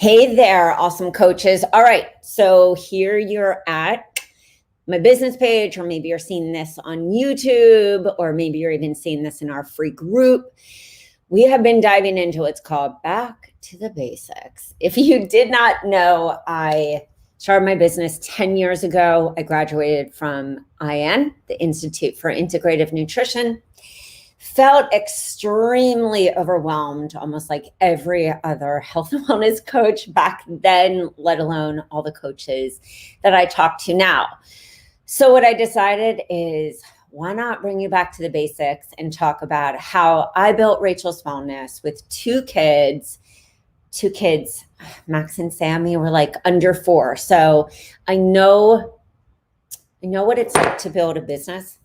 Hey there, awesome coaches. All right, so here you're at my business page, or maybe you're seeing this on YouTube, or maybe you're even seeing this in our free group. We have been diving into what's called Back to the Basics. If you did not know, I started my business 10 years ago. I graduated from IN, the Institute for Integrative Nutrition. Felt extremely overwhelmed, almost like every other health and wellness coach back then, let alone all the coaches that I talk to now. So what I decided is, why not bring you back to the basics and talk about how I built Rachel's Wellness with two kids, Max and Sammy were like under 4. So I know what it's like to build a business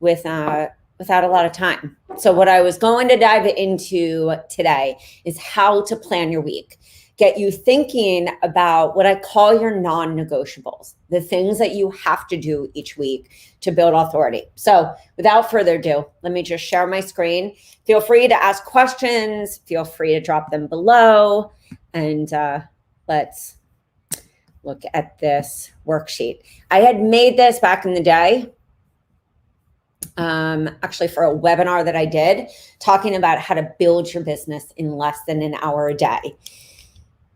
without a lot of time. So what I was going to dive into today is how to plan your week. Get you thinking about what I call your non-negotiables, the things that you have to do each week to build authority. So without further ado, let me just share my screen. Feel free to ask questions. Feel free to drop them below. And let's look at this worksheet. I had made this back in the day, actually for a webinar that I did, talking about how to build your business in less than an hour a day.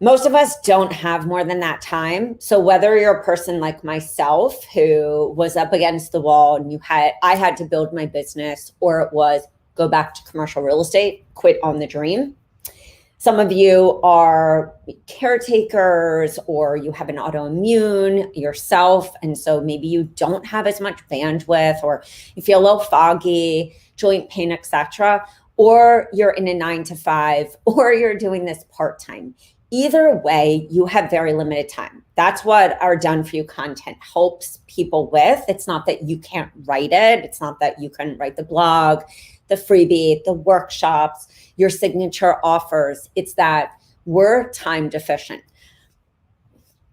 Most of us don't have more than that time. So whether you're a person like myself who was up against the wall and I had to build my business, or it was go back to commercial real estate, quit on the dream. Some of you are caretakers, or you have an autoimmune yourself. And so maybe you don't have as much bandwidth, or you feel a little foggy, joint pain, etc. Or you're in a 9-to-5, or you're doing this part-time. Either way, you have very limited time. That's what our Done For You content helps people with. It's not that you can't write it. It's not that you couldn't write the blog, the freebie, the workshops, your signature offers. It's that we're time deficient.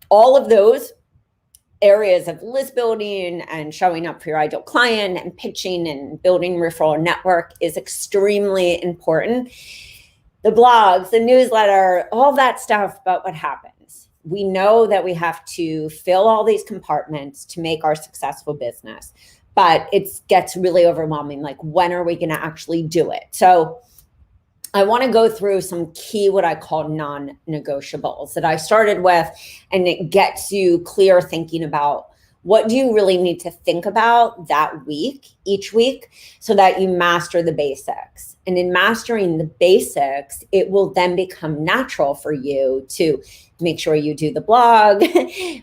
All of those areas of list building and showing up for your ideal client and pitching and building referral network is extremely important. The blogs, the newsletter, all that stuff. But what happens? We know that we have to fill all these compartments to make our successful business, but it gets really overwhelming. Like, when are we going to actually do it? So I want to go through some key, what I call non-negotiables that I started with, and it gets you clear thinking about what do you really need to think about that week, each week, so that you master the basics. And in mastering the basics, it will then become natural for you to make sure you do the blog,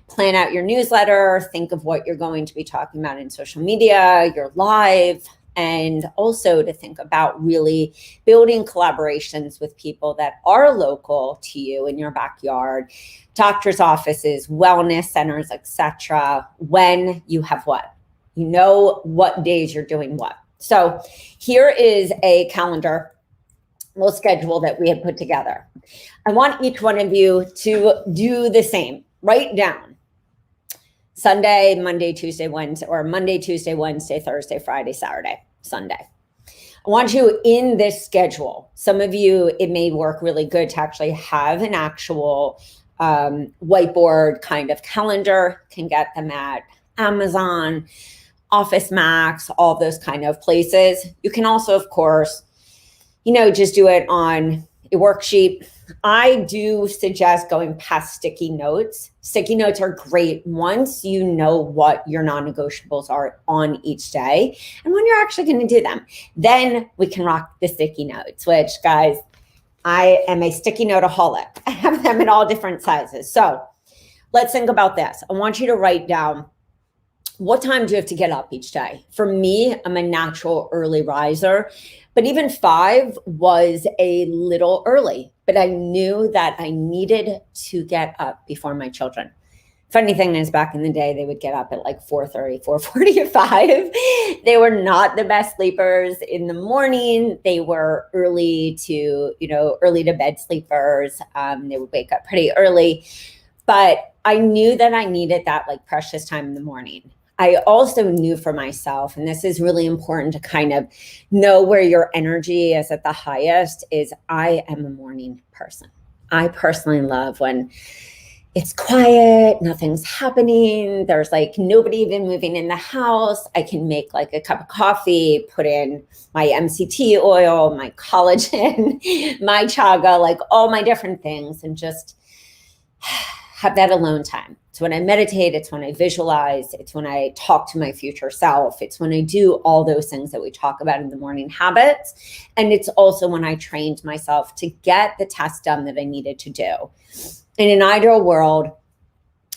plan out your newsletter, think of what you're going to be talking about in social media, your live, and also to think about really building collaborations with people that are local to you in your backyard, doctor's offices, wellness centers, etc. When you have what? You know what days you're doing what. So here is a calendar, little schedule that we had put together. I want each one of you to do the same. Write down Sunday, Monday, Tuesday, Wednesday, or Monday, Tuesday, Wednesday, Thursday, Friday, Saturday, Sunday. I want you in this schedule. Some of you, it may work really good to actually have an actual whiteboard kind of calendar. Can get them at Amazon, Office Max, all those kind of places. You can also, of course, just do it on a worksheet. I do suggest going past sticky notes. Sticky notes are great once you know what your non-negotiables are on each day and when you're actually going to do them. Then we can rock the sticky notes, which, guys, I am a sticky noteaholic. I have them in all different sizes. So let's think about this. I want you to write down, what time do you have to get up each day? For me, I'm a natural early riser, but even 5 was a little early. But I knew that I needed to get up before my children. Funny thing is, back in the day, they would get up at like 4:30, 4:45. They were not the best sleepers in the morning. They were early to bed sleepers. They would wake up pretty early. But I knew that I needed that like precious time in the morning. I also knew for myself, and this is really important to kind of know where your energy is at the highest, is I am a morning person. I personally love when it's quiet, nothing's happening. There's like nobody even moving in the house. I can make like a cup of coffee, put in my MCT oil, my collagen, my chaga, like all my different things, and just have that alone time. It's when I meditate. It's when I visualize. It's when I talk to my future self. It's when I do all those things that we talk about in the morning habits. And it's also when I trained myself to get the task done that I needed to do. In an ideal world,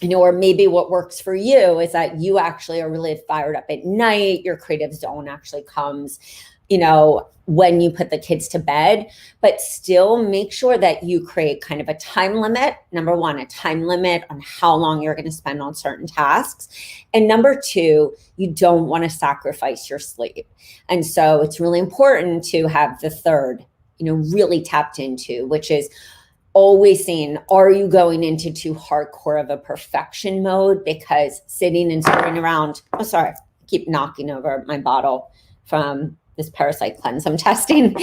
or maybe what works for you is that you actually are really fired up at night. Your creative zone actually comes, when you put the kids to bed, but still make sure that you create kind of a time limit. Number one, a time limit on how long you're going to spend on certain tasks. And number two, you don't want to sacrifice your sleep. And so it's really important to have the third, really tapped into, which is always saying, are you going into too hardcore of a perfection mode? Because sitting and screwing around, I keep knocking over my bottle from this parasite cleanse I'm testing.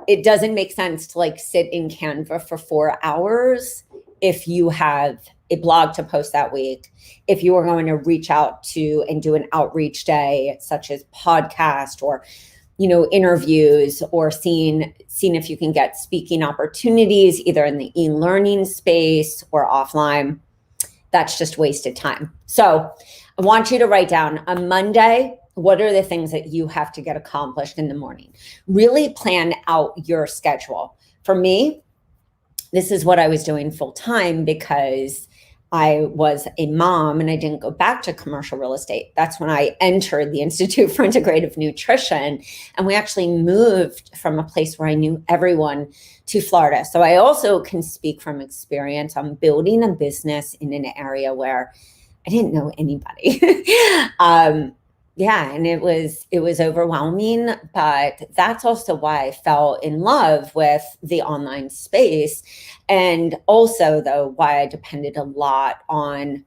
It doesn't make sense to like sit in Canva for 4 hours if you have a blog to post that week, if you are going to reach out to and do an outreach day, such as podcast or interviews, or seeing if you can get speaking opportunities either in the e-learning space or offline. That's just wasted time. So I want you to write down on Monday, what are the things that you have to get accomplished in the morning? Really plan out your schedule. For me, this is what I was doing full time because I was a mom and I didn't go back to commercial real estate. That's when I entered the Institute for Integrative Nutrition. And we actually moved from a place where I knew everyone to Florida. So I also can speak from experience on building a business in an area where I didn't know anybody. And it was overwhelming, but that's also why I fell in love with the online space. And also though, why I depended a lot on,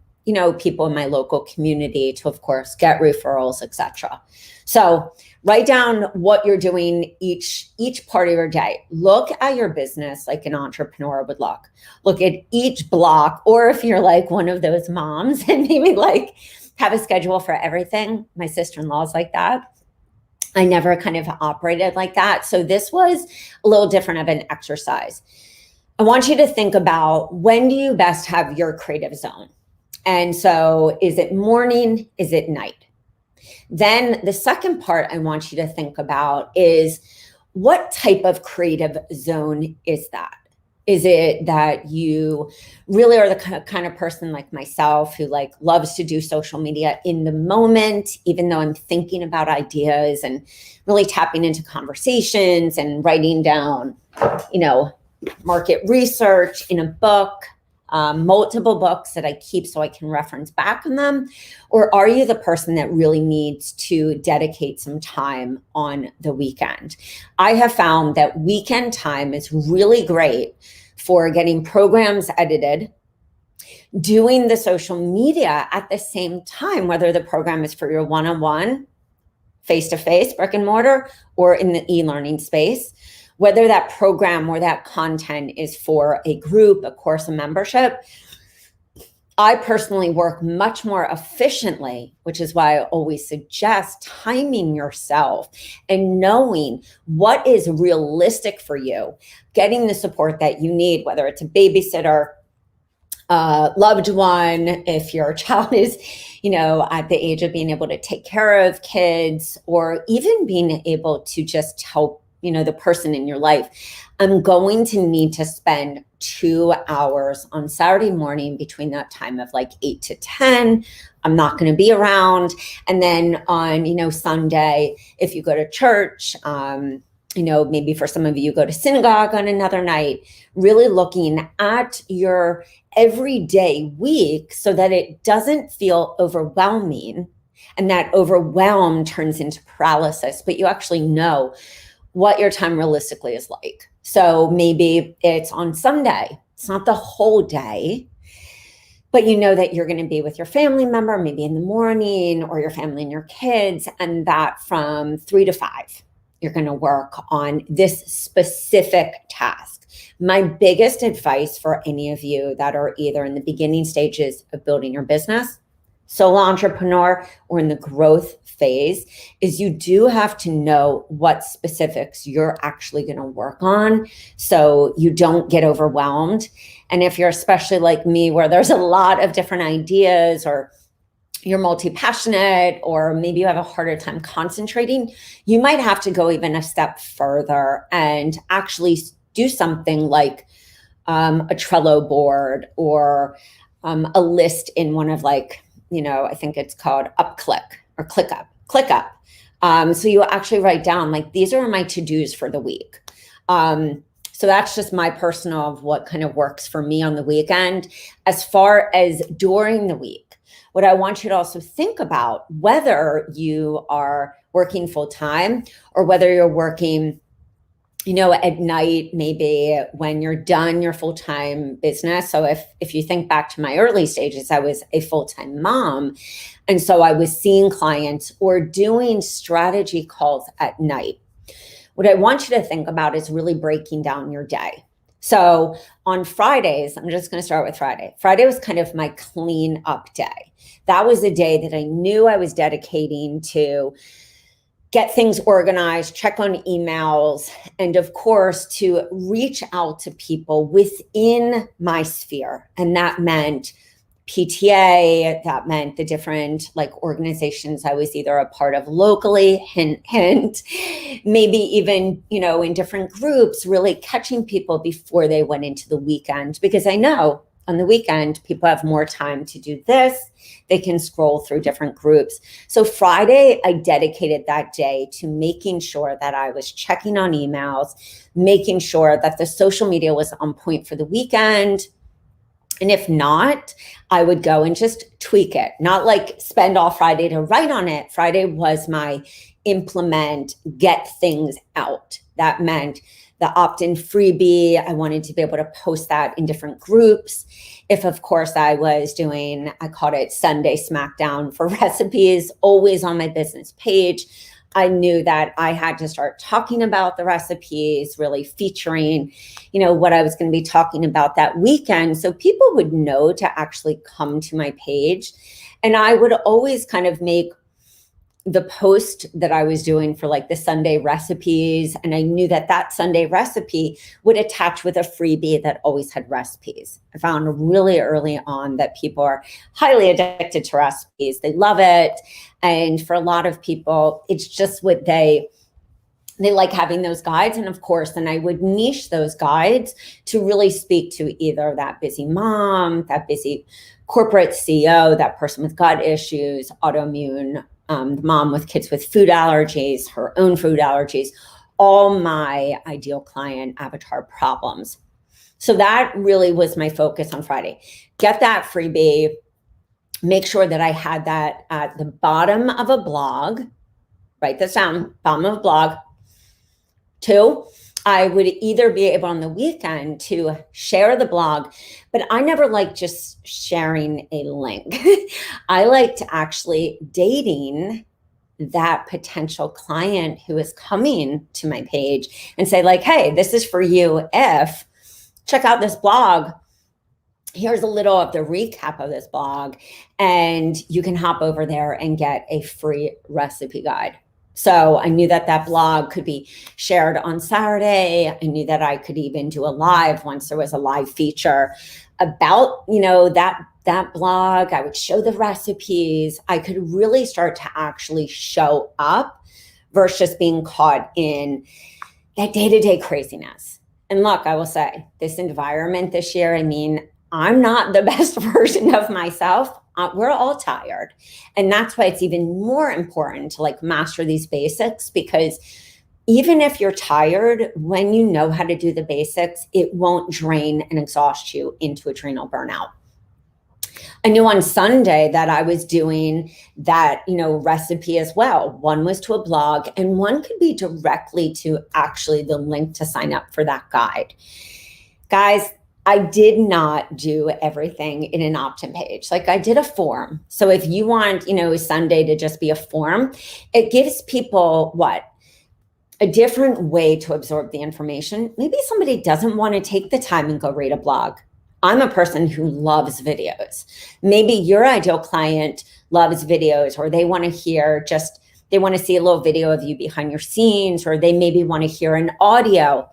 people in my local community to, of course, get referrals, etc. So write down what you're doing each part of your day. Look at your business like an entrepreneur would look. Look at each block, or if you're like one of those moms and maybe like have a schedule for everything. My sister-in-law's like that. I never kind of operated like that. So this was a little different of an exercise. I want you to think about, when do you best have your creative zone? And so is it morning? Is it night? Then the second part I want you to think about is, what type of creative zone is that? Is it that you really are the kind of person like myself who like loves to do social media in the moment, even though I'm thinking about ideas and really tapping into conversations and writing down, market research in a book, multiple books that I keep so I can reference back on them? Or are you the person that really needs to dedicate some time on the weekend? I have found that weekend time is really great for getting programs edited, doing the social media at the same time, whether the program is for your one-on-one, face-to-face, brick and mortar, or in the e-learning space, whether that program or that content is for a group, a course, a membership. I personally work much more efficiently, which is why I always suggest timing yourself and knowing what is realistic for you, getting the support that you need, whether it's a babysitter, loved one, if your child is, at the age of being able to take care of kids, or even being able to just help, the person in your life. I'm going to need to spend 2 hours on Saturday morning between that time of like 8 to 10. I'm not going to be around. And then on, Sunday, if you go to church, maybe for some of you go to synagogue on another night, really looking at your everyday week so that it doesn't feel overwhelming, and that overwhelm turns into paralysis, but you actually know what your time realistically is like. So maybe it's on Sunday. It's not the whole day, but you know that you're going to be with your family member, maybe in the morning, or your family and your kids, and that from 3 to 5. you're going to work on this specific task. My biggest advice for any of you that are either in the beginning stages of building your business, solo entrepreneur, or in the growth phase is you do have to know what specifics you're actually going to work on so you don't get overwhelmed. And if you're especially like me, where there's a lot of different ideas, or you're multi-passionate, or maybe you have a harder time concentrating, you might have to go even a step further and actually do something like a Trello board, or a list in one of, like, I think it's called UpClick or ClickUp. So you actually write down, like, these are my to-dos for the week. So that's just my personal of what kind of works for me on the weekend. As far as during the week, what I want you to also think about, whether you are working full time or whether you're working, at night, maybe when you're done your full-time business. So if you think back to my early stages, I was a full-time mom. And so I was seeing clients or doing strategy calls at night. What I want you to think about is really breaking down your day. So on Fridays, I'm just going to start with Friday. Friday was kind of my clean up day. That was a day that I knew I was dedicating to get things organized, check on emails, and of course, to reach out to people within my sphere. And that meant PTA, that meant the different organizations I was either a part of locally, hint, hint, maybe even, in different groups, really catching people before they went into the weekend, because I know on the weekend, people have more time to do this. They can scroll through different groups. So Friday, I dedicated that day to making sure that I was checking on emails, making sure that the social media was on point for the weekend. And if not, I would go and just tweak it, not spend all Friday to write on it. Friday was my implement, get things out. That meant the opt-in freebie. I wanted to be able to post that in different groups. If, of course, I was doing, I called it Sunday Smackdown for recipes, always on my business page. I knew that I had to start talking about the recipes, really featuring, what I was going to be talking about that weekend, so people would know to actually come to my page. And I would always kind of make the post that I was doing for the Sunday recipes. And I knew that Sunday recipe would attach with a freebie that always had recipes. I found really early on that people are highly addicted to recipes. They love it. And for a lot of people, it's just what they like having those guides. And of course, then I would niche those guides to really speak to either that busy mom, that busy corporate CEO, that person with gut issues, autoimmune, the mom with kids with food allergies, her own food allergies, all my ideal client avatar problems. So that really was my focus on Friday. Get that freebie, make sure that I had that at the bottom of a blog. Write this down, bottom of a blog. 2, I would either be able on the weekend to share the blog, but I never liked just sharing a link. I liked actually dating that potential client who is coming to my page and say hey, this is for you. If check out this blog, here's a little of the recap of this blog, and you can hop over there and get a free recipe guide. So I knew that blog could be shared on Saturday. I knew that I could even do a live once there was a live feature about, that blog. I would show the recipes. I could really start to actually show up versus just being caught in that day-to-day craziness. And look, I will say this environment this year, I'm not the best version of myself. We're all tired. And that's why it's even more important to master these basics, because even if you're tired, when you know how to do the basics, it won't drain and exhaust you into adrenal burnout. I knew on Sunday that I was doing that, recipe as well. One was to a blog, and one could be directly to actually the link to sign up for that guide. Guys, I did not do everything in an opt-in page. I did a form. So if you want, Sunday to just be a form, it gives people a different way to absorb the information. Maybe somebody doesn't want to take the time and go read a blog. I'm a person who loves videos. Maybe your ideal client loves videos, or they want to hear they want to see a little video of you behind your scenes, or they maybe want to hear an audio.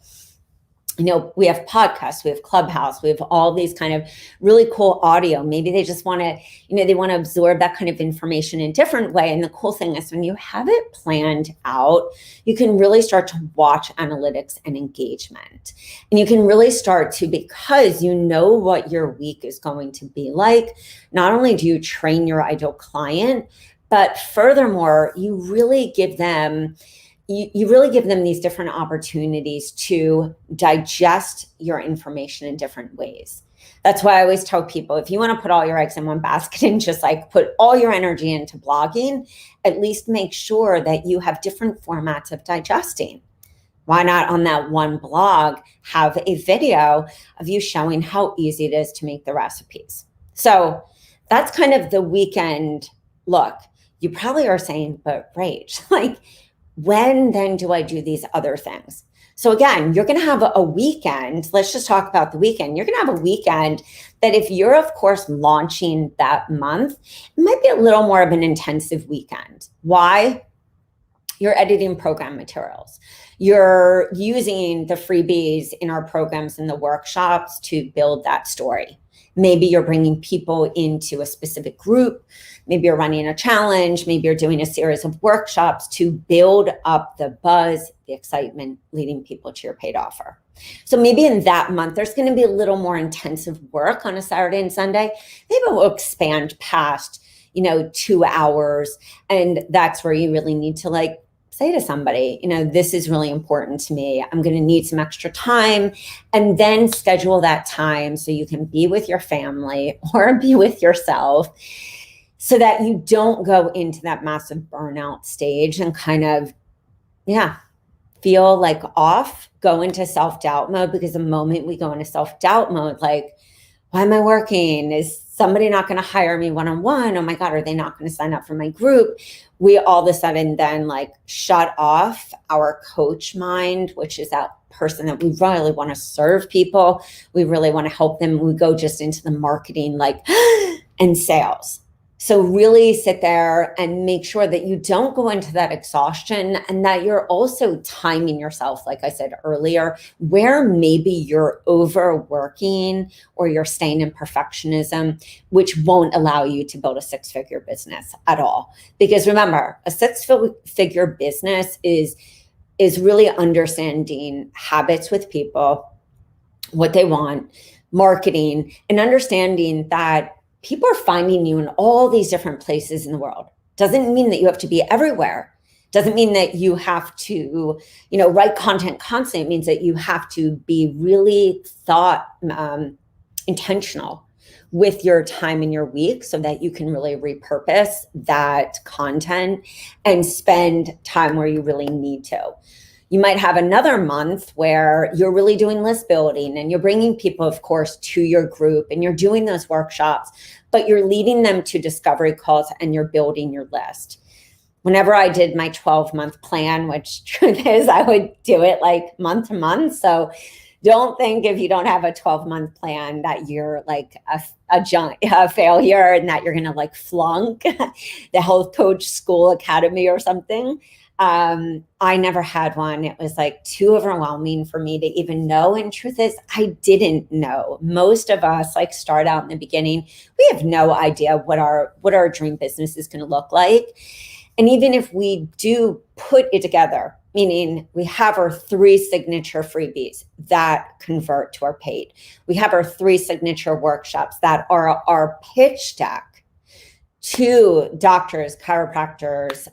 We have podcasts, we have Clubhouse, we have all these kind of really cool audio. Maybe they just want to, they want to absorb that kind of information in a different way. And the cool thing is when you have it planned out, you can really start to watch analytics and engagement. And you can really start to, because you know what your week is going to be like, not only do you train your ideal client, but furthermore, you really give them these different opportunities to digest your information in different ways. That's why I always tell people, if you want to put all your eggs in one basket and just like put all your energy into blogging, at least make sure that you have different formats of digesting. Why not on that one blog have a video of you showing how easy it is to make the recipes? So that's kind of the weekend look. You probably are saying, but Rach, like, when then do I do these other things? So again, you're going to have a weekend. Let's just talk about the weekend. You're going to have a weekend that if you're, of course, launching that month, it might be a little more of an intensive weekend. Why? You're editing program materials. You're using the freebies in our programs and the workshops to build that story. Maybe you're bringing people into a specific group. Maybe you're running a challenge. Maybe you're doing a series of workshops to build up the buzz, the excitement, leading people to your paid offer. So maybe in that month, there's going to be a little more intensive work on a Saturday and Sunday. Maybe we'll expand past, 2 hours. And that's where you really need to say to somebody, this is really important to me. I'm going to need some extra time, and then schedule that time so you can be with your family or be with yourself so that you don't go into that massive burnout stage and kind of, feel like off, go into self-doubt mode. Because the moment we go into self-doubt mode, like, why am I working? Is somebody not going to hire me one-on-one? Oh my God, are they not going to sign up for my group? We all of a sudden then shut off our coach mind, which is that person that we really want to serve people. We really want to help them. We go just into the marketing and sales. So really sit there and make sure that you don't go into that exhaustion, and that you're also timing yourself, like I said earlier, where maybe you're overworking or you're staying in perfectionism, which won't allow you to build a 6-figure business at all. Because remember, a 6-figure business is really understanding habits with people, what they want, marketing, and understanding that people are finding you in all these different places in the world. Doesn't mean that you have to be everywhere. Doesn't mean that you have to, write content constantly. It means that you have to be really intentional with your time in your week so that you can really repurpose that content and spend time where you really need to. You might have another month where you're really doing list building and you're bringing people, of course, to your group and you're doing those workshops, but you're leading them to discovery calls and you're building your list. Whenever I did my 12-month plan, which truth is I would do it month to month. So don't think if you don't have a 12-month plan that you're a failure and that you're going to flunk the health coach school academy or something. I never had one. It was too overwhelming for me to even know. And truth is, I didn't know. Most of us start out in the beginning. We have no idea what our dream business is going to look like. And even if we do put it together, meaning we have our 3 signature freebies that convert to our paid. We have our 3 signature workshops that are our pitch deck to doctors, chiropractors,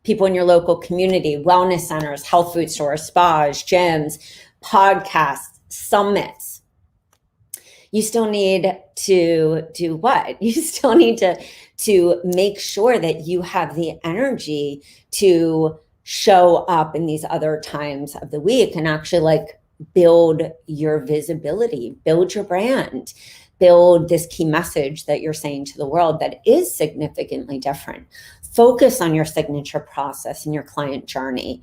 people in your local community, wellness centers, health food stores, spas, gyms, podcasts, summits. You still need to do what? You still need to make sure that you have the energy to show up in these other times of the week and actually build your visibility, build your brand, build this key message that you're saying to the world that is significantly different. Focus on your signature process and your client journey.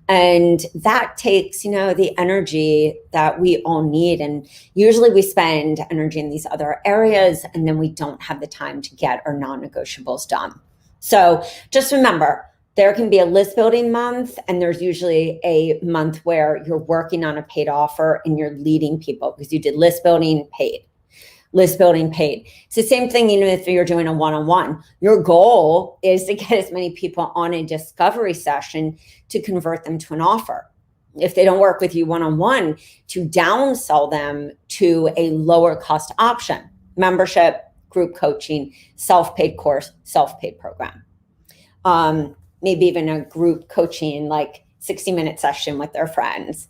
And that takes, the energy that we all need. And usually we spend energy in these other areas, and then we don't have the time to get our non-negotiables done. So just remember, there can be a list building month, and there's usually a month where you're working on a paid offer and you're leading people because you did list building, paid. List building, paid. It's the same thing, if you're doing a one-on-one. Your goal is to get as many people on a discovery session to convert them to an offer. If they don't work with you one-on-one, to downsell them to a lower cost option: membership, group coaching, self-paid course, self-paid program. Maybe even a group coaching, like 60-minute session with their friends.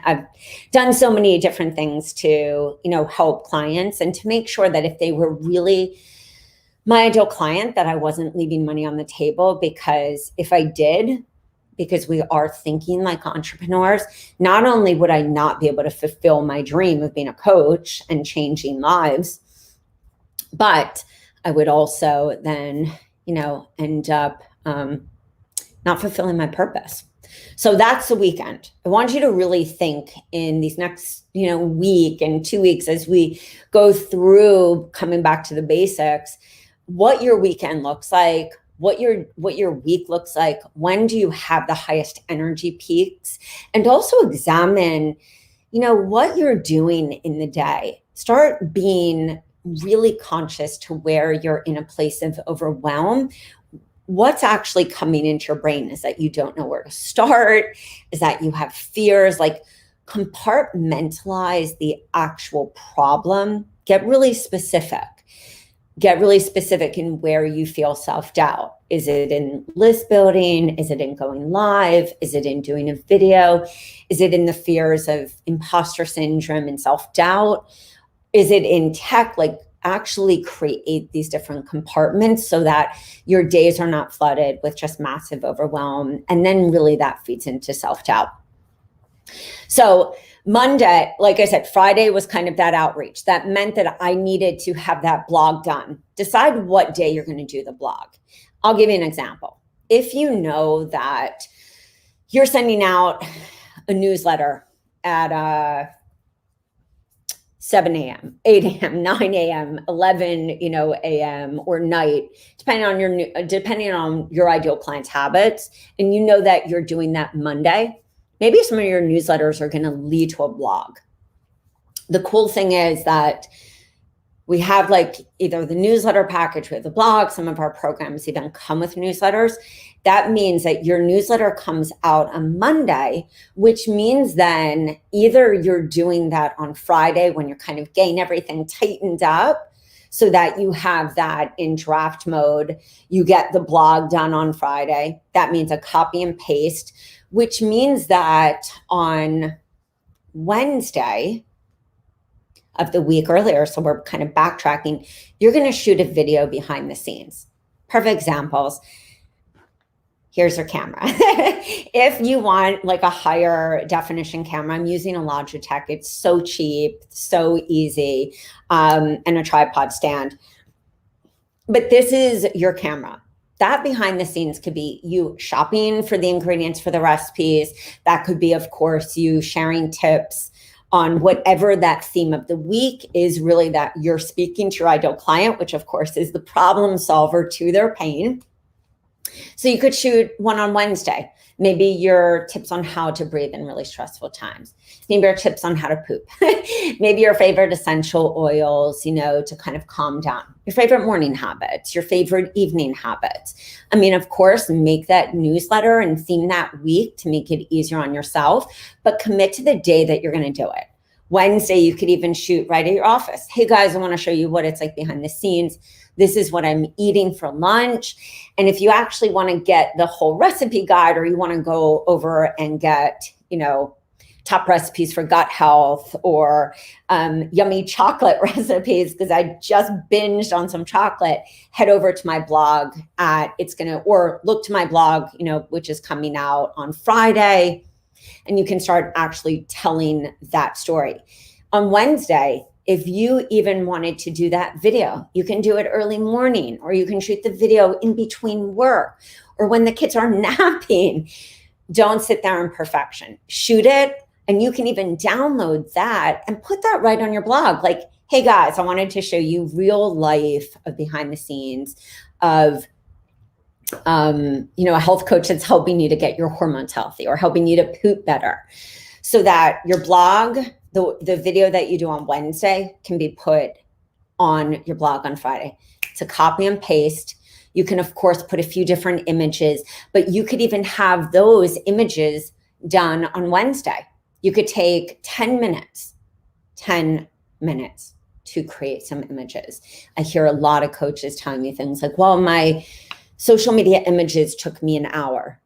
I've done so many different things to, help clients and to make sure that if they were really my ideal client, that I wasn't leaving money on the table, because if I did, because we are thinking like entrepreneurs, not only would I not be able to fulfill my dream of being a coach and changing lives, but I would also then, end up not fulfilling my purpose. So that's the weekend. I want you to really think in these next, week and 2 weeks, as we go through coming back to the basics, what your weekend looks like, what your week looks like. When do you have the highest energy peaks? And also examine, what you're doing in the day. Start being really conscious to where you're in a place of overwhelm. What's actually coming into your brain? Is that you don't know where to start? Is that you have fears? Like, compartmentalize the actual problem. Get really specific. Get really specific in where you feel self-doubt. Is it in list building? Is it in going live? Is it in doing a video? Is it in the fears of imposter syndrome and self-doubt? Is it in tech? Like, actually create these different compartments so that your days are not flooded with just massive overwhelm. And then really that feeds into self-doubt. So Monday, like I said, Friday was kind of that outreach. That meant that I needed to have that blog done. Decide what day you're going to do the blog. I'll give you an example. If you know that you're sending out a newsletter at 7 a.m., 8 a.m., 9 a.m., 11, a.m. or night, depending on your ideal client's habits, and you know that you're doing that Monday, maybe some of your newsletters are going to lead to a blog. The cool thing is that we have like either the newsletter package with the blog. Some of our programs even come with newsletters. That means that your newsletter comes out on Monday, which means then either you're doing that on Friday when you're kind of getting everything tightened up so that you have that in draft mode. You get the blog done on Friday. That means a copy and paste, which means that on Wednesday of the week earlier, so we're kind of backtracking, you're going to shoot a video behind the scenes. Perfect examples. Here's your camera. If you want like a higher definition camera, I'm using a Logitech. It's so cheap, so easy, and a tripod stand. But this is your camera. That behind the scenes could be you shopping for the ingredients for the recipes. That could be, of course, you sharing tips on whatever that theme of the week is, really that you're speaking to your ideal client, which of course is the problem solver to their pain. So you could shoot one on Wednesday. Maybe your tips on how to breathe in really stressful times. Maybe your tips on how to poop. Maybe your favorite essential oils, to kind of calm down. Your favorite morning habits, your favorite evening habits. I mean, of course, make that newsletter and theme that week to make it easier on yourself, but commit to the day that you're going to do it. Wednesday, you could even shoot right at your office. Hey guys, I want to show you what it's like behind the scenes. This is what I'm eating for lunch. And if you actually want to get the whole recipe guide, or you want to go over and get, top recipes for gut health, or yummy chocolate recipes, because I just binged on some chocolate, head over to my blog or look to my blog, which is coming out on Friday. And you can start actually telling that story. On Wednesday, if you even wanted to do that video, you can do it early morning, or you can shoot the video in between work or when the kids are napping. Don't sit there in perfection. Shoot it, and you can even download that and put that right on your blog. Like, hey guys, I wanted to show you real life of behind the scenes of a health coach that's helping you to get your hormones healthy or helping you to poop better, so that your blog, the video that you do on Wednesday, can be put on your blog on Friday. It's a copy and paste. You can, of course, put a few different images, but you could even have those images done on Wednesday. You could take 10 minutes to create some images. I hear a lot of coaches telling me things like, well, my social media images took me an hour.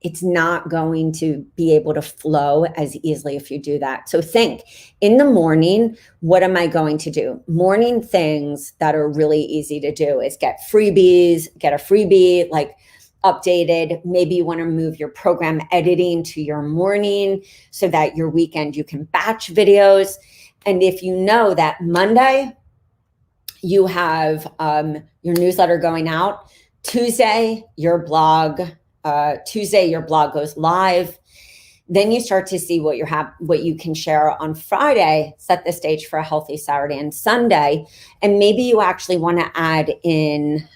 It's not going to be able to flow as easily if you do that. So think, in the morning, what am I going to do? Morning things that are really easy to do is get a freebie, like updated. Maybe you want to move your program editing to your morning so that your weekend you can batch videos. And if you know that Monday you have your newsletter going out, Tuesday your blog goes live. Then you start to see what you can share on Friday, set the stage for a healthy Saturday and Sunday. And maybe you actually want to add in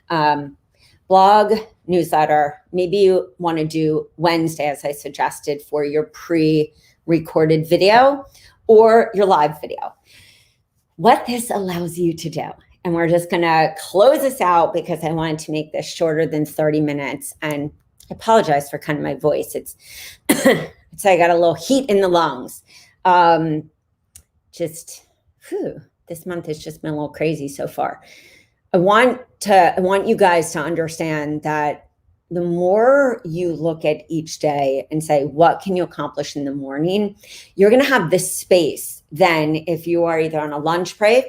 blog, newsletter. Maybe you want to do Wednesday, as I suggested, for your pre-recorded video or your live video. What this allows you to do, and we're just going to close this out because I wanted to make this shorter than 30 minutes. And I apologize for kind of my voice. It's I got a little heat in the lungs. This month has just been a little crazy so far. I want you guys to understand that the more you look at each day and say, what can you accomplish in the morning? You're going to have this space. Then if you are either on a lunch break,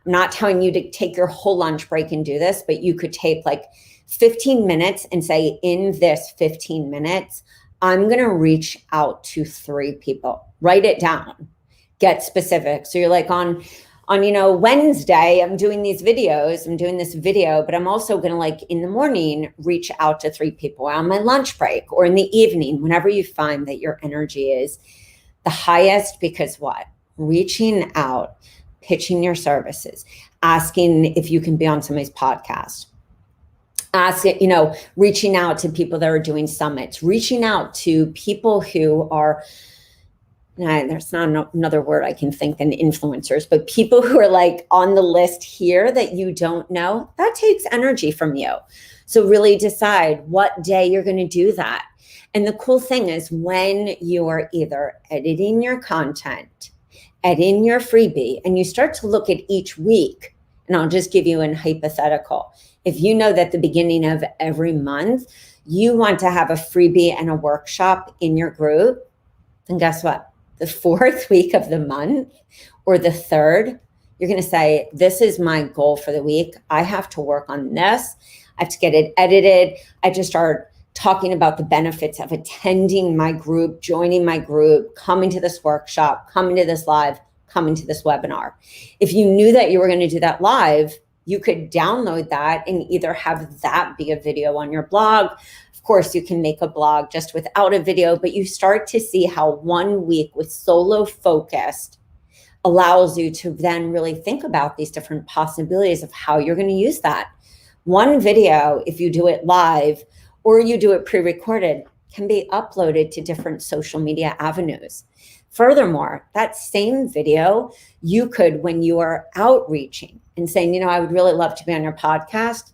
I'm not telling you to take your whole lunch break and do this, but you could take like 15 minutes and say, in this 15 minutes, I'm going to reach out to 3 people. Write it down. Get specific. So you're like on Wednesday, I'm doing this video, but I'm also going to, like, in the morning, reach out to 3 people on my lunch break or in the evening, whenever you find that your energy is the highest. Because what? Reaching out, pitching your services, asking if you can be on somebody's podcast, reaching out to people that are doing summits, reaching out to people who are, there's not another word I can think than influencers, but people who are like on the list here that you don't know, that takes energy from you. So really decide what day you're going to do that. And the cool thing is, when you are either editing your content, editing your freebie, and you start to look at each week, and I'll just give you an hypothetical. If you know that the beginning of every month, you want to have a freebie and a workshop in your group, then guess what? The 4th week of the month or the 3rd, you're going to say, this is my goal for the week. I have to work on this. I have to get it edited. I have to start talking about the benefits of attending my group, joining my group, coming to this workshop, coming to this live, coming to this webinar. If you knew that you were going to do that live, you could download that and either have that be a video on your blog. Of course, you can make a blog just without a video, but you start to see how 1 week with solo focused allows you to then really think about these different possibilities of how you're going to use that. One video, if you do it live or you do it pre-recorded, can be uploaded to different social media avenues. Furthermore, that same video, you could, when you are outreaching and saying, I would really love to be on your podcast,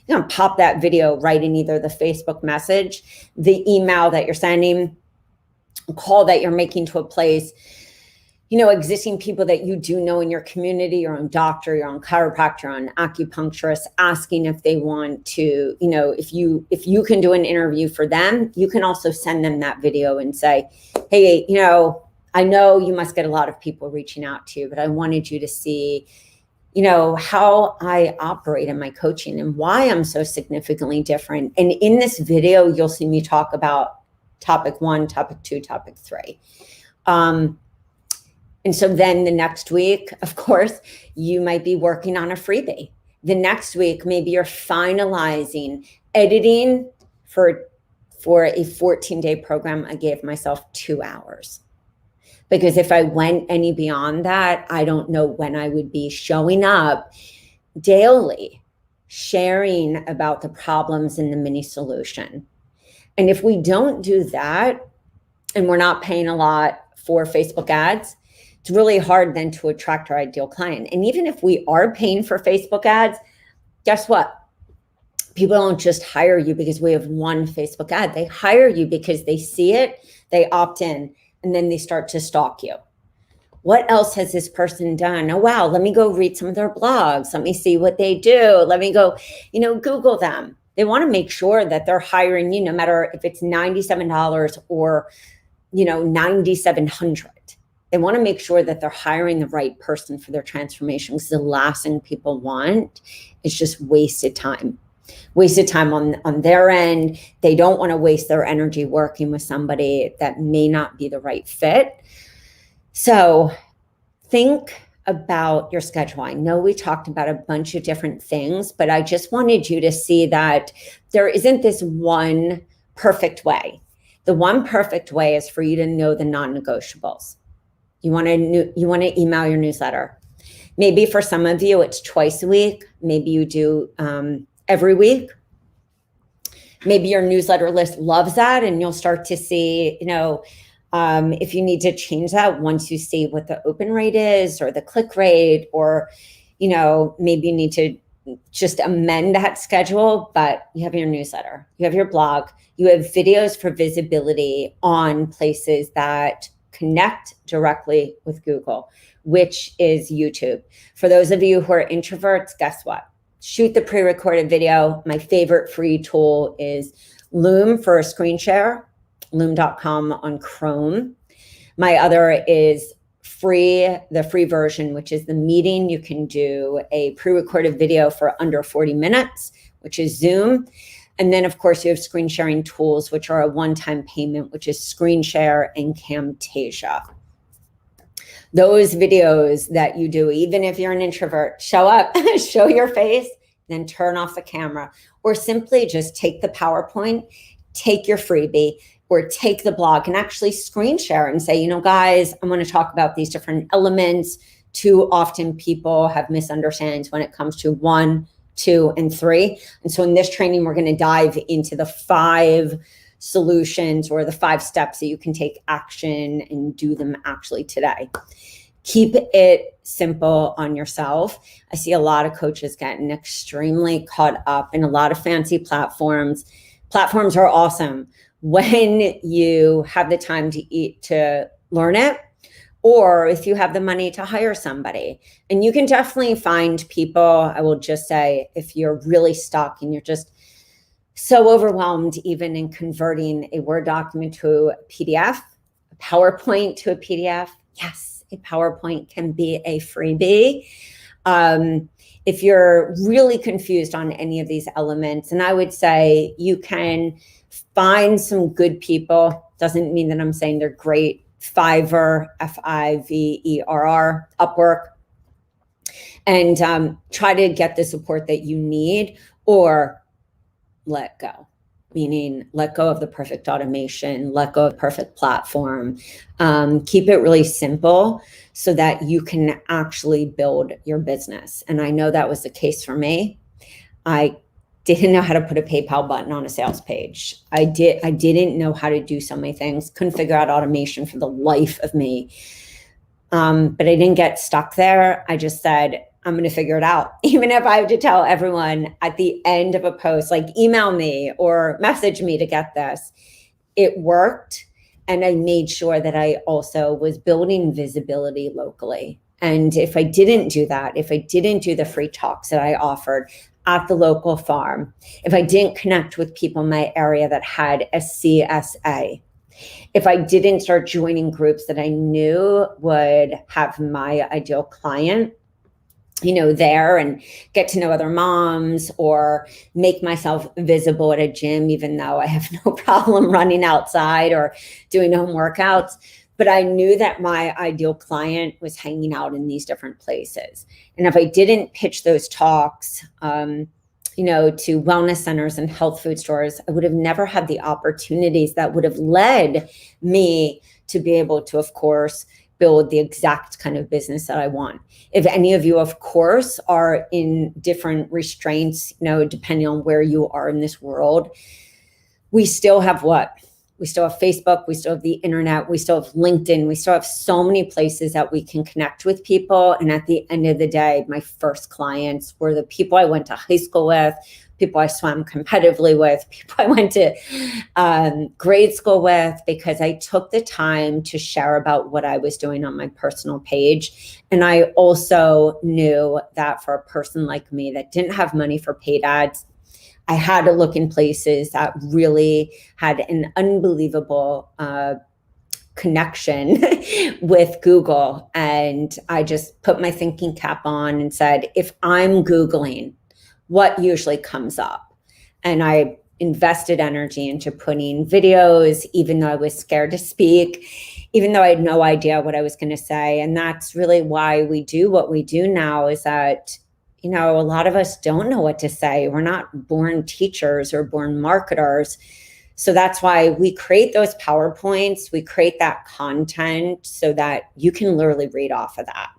you're going to pop that video right in either the Facebook message, the email that you're sending, a call that you're making to a place, existing people that you do know in your community, your own doctor, your own chiropractor, your own acupuncturist, asking if they want to, if you can do an interview for them, you can also send them that video and say, hey, I know you must get a lot of people reaching out to you, but I wanted you to see, how I operate in my coaching and why I'm so significantly different. And in this video, you'll see me talk about topic 1, topic 2, topic 3. And so then the next week, of course, you might be working on a freebie. The next week, maybe you're finalizing editing for for a 14-day program, I gave myself 2 hours. Because if I went any beyond that, I don't know when I would be showing up daily, sharing about the problems and the mini solution. And if we don't do that, and we're not paying a lot for Facebook ads, it's really hard then to attract our ideal client. And even if we are paying for Facebook ads, guess what? People don't just hire you because we have one Facebook ad. They hire you because they see it, they opt in, and then they start to stalk you. What else has this person done? Oh, wow, let me go read some of their blogs. Let me see what they do. Let me go, Google them. They want to make sure that they're hiring you, no matter if it's $97 or, $9,700. They want to make sure that they're hiring the right person for their transformation, because the last thing people want is just wasted time on their end. They don't want to waste their energy working with somebody that may not be the right fit. So think about your schedule. I know we talked about a bunch of different things, but I just wanted you to see that there isn't this one perfect way. The one perfect way is for you to know the non-negotiables. You want to email your newsletter. Maybe for some of you, it's twice a week. Maybe you do every week. Maybe your newsletter list loves that, and you'll start to see, if you need to change that once you see what the open rate is or the click rate, or, maybe you need to just amend that schedule. But you have your newsletter, you have your blog, you have videos for visibility on places that connect directly with Google, which is YouTube. For those of you who are introverts, guess what? Shoot the pre-recorded video. My favorite free tool is Loom for a screen share, loom.com on Chrome. My other is the free version, which is the meeting. You can do a pre-recorded video for under 40 minutes, which is Zoom. And then, of course, you have screen sharing tools, which are a one-time payment, which is ScreenShare and Camtasia. Those videos that you do, even if you're an introvert, show up, show your face, then turn off the camera, or simply just take the PowerPoint, take your freebie, or take the blog and actually screen share and say, guys, I'm going to talk about these different elements. Too often people have misunderstandings when it comes to 1, 2, and 3. And so in this training, we're going to dive into the 5 solutions or the 5 steps that you can take action and do them actually today. Keep it simple on yourself. I see a lot of coaches getting extremely caught up in a lot of fancy platforms. Platforms are awesome when you have the time to learn it, or if you have the money to hire somebody. And you can definitely find people. I will just say, if you're really stuck and you're just so overwhelmed, even in converting a Word document to a PDF, a PowerPoint to a PDF, yes, a PowerPoint can be a freebie. If you're really confused on any of these elements, and I would say you can find some good people. Doesn't mean that I'm saying they're great. Fiverr, Fiverr, Upwork, and try to get the support that you need, or let go. Meaning let go of the perfect automation, let go of the perfect platform. Keep it really simple so that you can actually build your business. And I know that was the case for me. I didn't know how to put a PayPal button on a sales page. I didn't know how to do so many things. Couldn't figure out automation for the life of me. But I didn't get stuck there. I just said, I'm going to figure it out. Even if I have to tell everyone at the end of a post, like email me or message me to get this. It worked. And I made sure that I also was building visibility locally. And if I didn't do that, if I didn't do the free talks that I offered at the local farm, if I didn't connect with people in my area that had a CSA, if I didn't start joining groups that I knew would have my ideal client, there, and get to know other moms, or make myself visible at a gym, even though I have no problem running outside or doing home workouts. But I knew that my ideal client was hanging out in these different places. And if I didn't pitch those talks, to wellness centers and health food stores, I would have never had the opportunities that would have led me to be able to, of course, build the exact kind of business that I want. If any of you, of course, are in different restraints, depending on where you are in this world, we still have what? We still have Facebook, we still have the internet, we still have LinkedIn, we still have so many places that we can connect with people. And at the end of the day, my first clients were the people I went to high school with, people I swam competitively with, people I went to grade school with, because I took the time to share about what I was doing on my personal page. And I also knew that for a person like me that didn't have money for paid ads, I had to look in places that really had an unbelievable connection with Google. And I just put my thinking cap on and said, if I'm Googling, what usually comes up? And I invested energy into putting videos, even though I was scared to speak, even though I had no idea what I was going to say. And that's really why we do what we do now, is that a lot of us don't know what to say. We're not born teachers or born marketers. So that's why we create those PowerPoints. We create that content so that you can literally read off of that.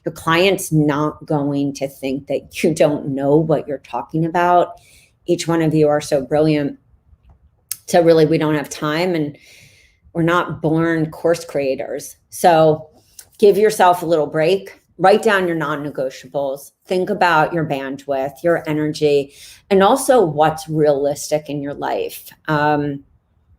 Your client's not going to think that you don't know what you're talking about. Each one of you are so brilliant. So really, we don't have time, and we're not born course creators. So give yourself a little break. Write down your non-negotiables. Think about your bandwidth, your energy, and also what's realistic in your life. And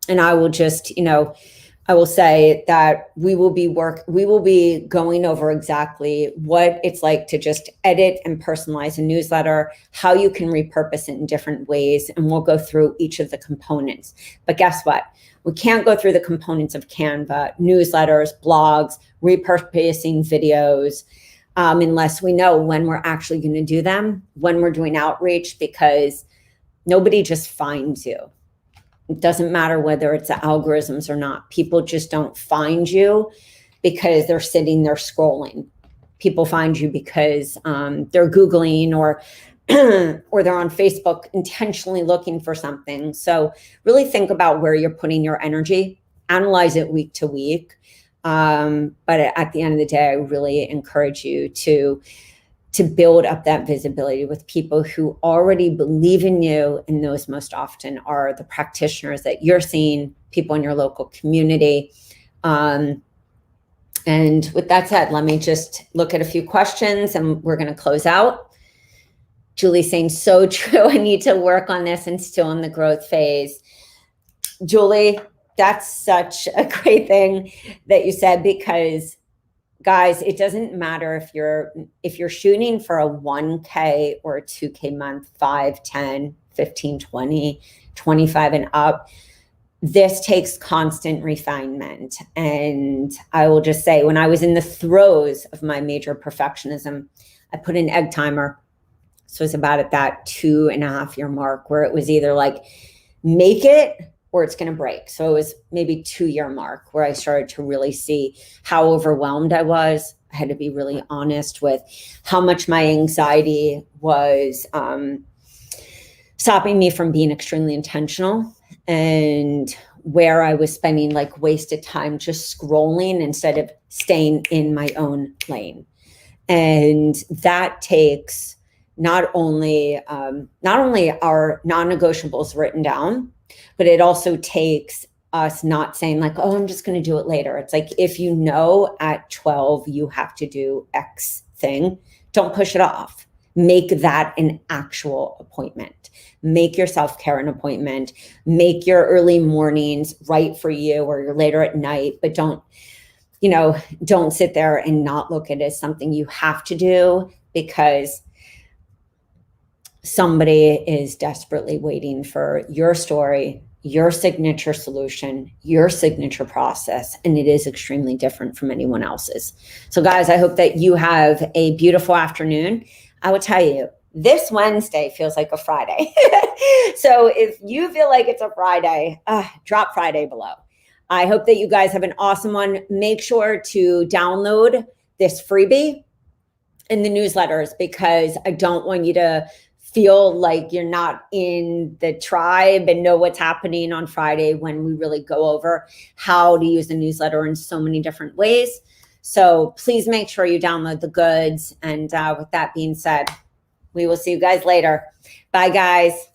I will just, I will say that we will be going over exactly what it's like to just edit and personalize a newsletter, how you can repurpose it in different ways, and we'll go through each of the components. But guess what? We can't go through the components of Canva, newsletters, blogs, repurposing videos, unless we know when we're actually going to do them, when we're doing outreach, because nobody just finds you. It doesn't matter whether it's the algorithms or not. People just don't find you because they're sitting there scrolling. People find you because they're Googling or they're on Facebook intentionally looking for something. So really think about where you're putting your energy, analyze it week to week. But at the end of the day, I really encourage you to build up that visibility with people who already believe in you. And those most often are the practitioners that you're seeing, people in your local community. And with that said, let me just look at a few questions and we're going to close out. Julie saying, so true. I need to work on this and still in the growth phase. Julie, that's such a great thing that you said, because guys, it doesn't matter if you're shooting for a 1K or a 2K month, 5, 10, 15, 20, 25 and up. This takes constant refinement. And I will just say, when I was in the throes of my major perfectionism, I put an egg timer. So it's about at that 2.5 year mark where it was either like, make it or it's going to break. So it was maybe 2-year mark where I started to really see how overwhelmed I was. I had to be really honest with how much my anxiety was stopping me from being extremely intentional, and where I was spending like wasted time just scrolling instead of staying in my own lane. And that takes not only our non-negotiables written down, but it also takes us not saying like, oh, I'm just going to do it later. It's like, if you know at 12 you have to do X thing, don't push it off. Make that an actual appointment. Make your self-care an appointment. Make your early mornings right for you, or your later at night, but don't sit there and not look at it as something you have to do because somebody is desperately waiting for your story, your signature solution, your signature process, and it is extremely different from anyone else's. So guys, I hope that you have a beautiful afternoon. I will tell you, this Wednesday feels like a Friday. So if you feel like it's a Friday, drop Friday below. I hope that you guys have an awesome one. Make sure to download this freebie in the newsletters, because I don't want you to feel like you're not in the tribe and know what's happening on Friday when we really go over how to use the newsletter in so many different ways. So please make sure you download the goods. And with that being said, we will see you guys later. Bye, guys.